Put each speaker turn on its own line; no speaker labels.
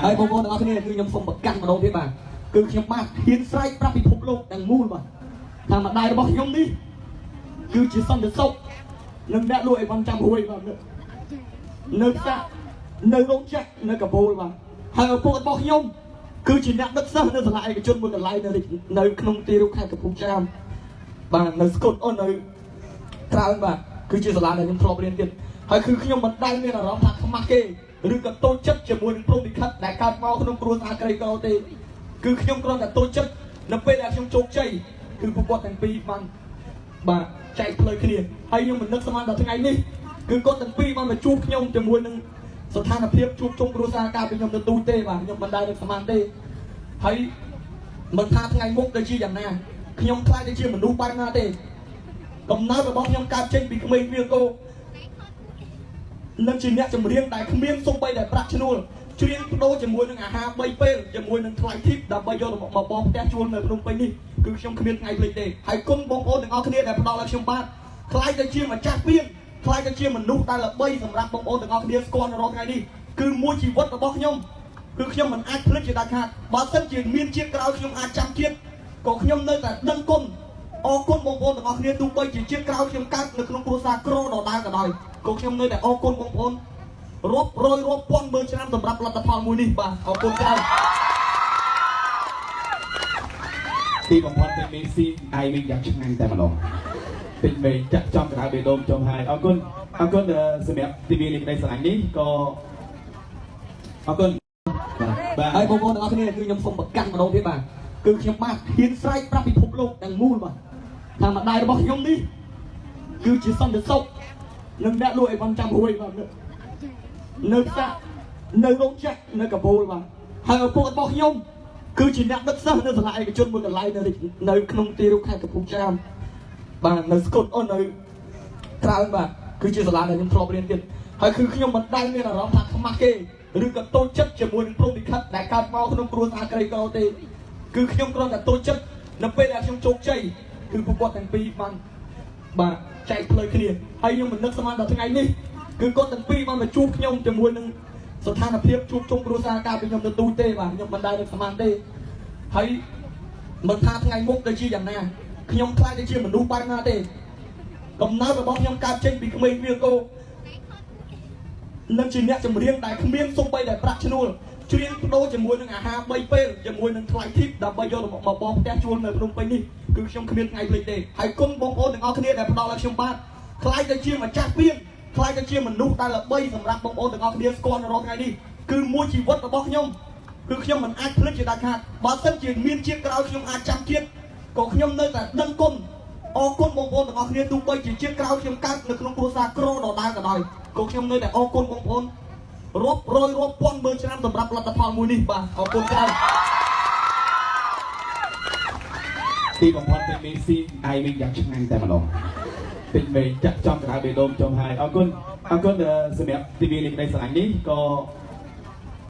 ហើយបងប្អូនទាំងអស់គ្នាគឺខ្ញុំសូមប្រកាសម្ដងទៀតបាទគឺខ្ញុំបាទហ៊ានស្រែកប្រាប់ពិភពលោកទាំងមូលបាទថាម្ដាយរបស់ខ្ញុំនេះគឺជាសន្តិសុខនឹងអ្នកលក់អីវ៉ាន់ចាំរួយបាទនៅផ្សារនៅរោងចក្រនៅកាបូលបាទហើយឪពុករបស់ខ្ញុំគឺជាអ្នកដឹកសិស្សនៅសាលាឯកជនមួយកន្លែងនៅក្នុងទីរួមខេត្តកំពង់ចាមបាទនៅស្គុតអូននៅក្រៅបាទគឺជាសាលាដែលខ្ញុំធ្លាប់រៀនទៀតហើយគឺខ្ញុំមិនដែលមានអារម្មណ៍ថាខ្មាស់គេឬក៏តូចចិត្តជាមួយនឹងព្រំវិខិតដែលកើតមកក្នុងគ្រួសារក្រីក្រទេគឺខ្ញុំគ្រាន់តែតូចចិត្តនៅពេលដែលខ្ញុំជោគជ័យគឺពួកគាត់ទាំងពីរបានបាទចែកផ្លូវគ្នាហើយខ្ញុំមិននឹកស្មានដល់ថ្ងៃនេះគឺគាត់ទាំងពីរបានមកជួបខ្ញុំជាមួយនឹងស្ថានភាពជួបជុំគ្រួសារកាលពីខ្ញុំទៅទូទេបាទខ្ញុំមិនដែលនឹកស្មានទេហើយមិនថាថ្ងៃមុខទៅជាយ៉ាងណាខ្ញុំខ្លាចទៅជាមនុស្សបែបណាទេកំណើតរបស់ខ្ញុំកើតចេញពីក្មេងវាកោនឹងជាអ្នកចម្រៀងដែលគ្មានសូម្បីតែប្រាក់ឈ្នួលច្រៀងបដូរជាមួយនឹងអាហារ3ពេលជាមួយនឹងថ្លៃធីបដើម្បីយកមកបងផ្ទះជួលនៅភ្នំពេញនេះគឺខ្ញុំគ្មានថ្ងៃភ្លេចទេហើយគុណបងប្អូនទាំងអស់គ្នាដែលផ្ដល់ឲ្យខ្ញុំបាទខ្លាចទៅជាម្ចាស់ពៀនខ្លាចទៅជាមនុស្សដែលល្បីសម្រាប់បងប្អូនទាំងអស់គ្នាស្គាល់នៅរាល់ថ្ងៃនេះគឺមួយជីវិតរបស់ខ្ញុំគឺខ្ញុំមិនអាចភ្លេចជាដាច់ខាតបើសិនជាមានជាតិក្រោយខ្ញុំអាចចាំជាតិក៏ខ្ញុំនៅតែដឹងគុណអរគុណបងប្អូនទាំងអស់គ្នាទោះបីជាជាតិក្រោយខ្ញុំកើតនៅក្នុងគ្រួសារក្រដដែលក៏ដោយក៏ខ្ញុំនៅតែអរគុណបងប្អូនរាប់រយរាប់ពាន់ម៉ឺនឆ្នាំសម្រាប់លទ្ធផលមួយនេះបាទអរគុណច្រើន
ទីបំផុតពេញមេស៊ីអាយវិញយ៉ាងឆ្ងាញ់តែម្ដងពេញមេចាក់ចំកណ្ដាលបេះដូងចំហើយអរគុណសម្រាប់ទីវីនេះក្តីស្រឡាញ់នេះក៏អរគុណ
បាទហើយបងប្អូនទាំងអស់គ្នាគឺខ្ញុំសូមប្រកាសម្ដងទៀតបាទគឺខ្ញុំបាទហ៊ានស្រែកប្រាប់ពិភពលោកទាំងមូលបាទថាម្ដាយរបស់ខ្ញុំនេះគឺជាសន្តិសុខនឹងអ្នកលក់អីវ៉ាន់ចាំរួយបាទនៅផ្សារនៅរោងចក្រនៅកាបូលបាទហើយឪពុករបស់ខ្ញុំគឺជាអ្នកដឹកសិស្សនៅសាលាឯកជនមួយកន្លែងនៅក្នុងទីរួមខេត្តកំពង់ចាមបាទនៅស្គុតអូននៅក្រៅបាទគឺជាសាលាដែលខ្ញុំធ្លាប់រៀនទៀតហើយគឺខ្ញុំមិនដែលមានអារម្មណ៍ថាខ្មាស់គេឬក៏តូចចិត្តជាមួយនឹងព្រំវិខិតដែលកើតមកក្នុងគ្រួសារក្រីក្រទេគឺខ្ញុំគ្រាន់តែតូចចិត្តនៅពេលដែលខ្ញុំជោគជ័យគឺពួកគាត់ទាំងពីរបានបាទចែកផ្លូវគ្នាហើយខ្ញុំមិននឹកស្មានដល់ថ្ងៃនេះគឺគាត់ទាំងពីរបានមកជួបខ្ញុំជាមួយនឹងស្ថានភាពជួបជុំគ្រួសារកាលពីខ្ញុំទៅទូទេបាទខ្ញុំមិនដែលនឹកស្មានទេហើយមិនថាថ្ងៃមុខទៅជាយ៉ាងណាខ្ញុំខ្លាចទៅជាមនុស្សបែបណាទេកំណើតរបស់ខ្ញុំកើតចេញពីក្មេងវាកោនឹងជាអ្នកចម្រៀងដែលគ្មានសូម្បីតែប្រាក់ឈ្នួលច្រៀងបដូរជាមួយនឹងអាហារ3ពេលជាមួយនឹងថ្លៃធីបដើម្បីយកមកបងផ្ទះជួលនៅភ្នំពេញនេះគឺខ្ញុំគ្មានថ្ងៃភ្លេចទេហើយគុណបងប្អូនទាំងអស់គ្នាដែលផ្ដល់ឲ្យខ្ញុំបាទខ្លាចទៅជាម្ចាស់ពៀនខ្លាចទៅជាមនុស្សដែលល្បីសម្រាប់បងប្អូនទាំងអស់គ្នាស្គាល់នៅរាល់ថ្ងៃនេះគឺមួយជីវិតរបស់ខ្ញុំគឺខ្ញុំមិនអាចភ្លេចជាដាច់ខាតបើសិនជាមានជាតិក្រោយខ្ញុំអាចចាំជាតិក៏ខ្ញុំនៅតែដឹងគុណអរគុណបងប្អូនទាំងអស់គ្នាទោះបីជាជាតិក្រោយខ្ញុំកើតនៅក្នុងគ្រួសារក្រដដែលក៏ដោយក៏ខ្ញុំនៅតែអរគុណបងប្អូនរាប់រយរាប់ពាន់ម៉ឺនឆ្នាំសម្រាប់លទ្ធផលមួយនេះបាទអរគុណច្រើន
ទីបំផុតពេញមេស៊ីអាយវិញយ៉ាងឆ្ងាញ់តែម្ដងពេញមេចាក់ចំកណ្ដាលបេះដូងចំហើយអរគុណសម្រាប់ទីវីនេះក្តីស្រឡាញ់នេះក៏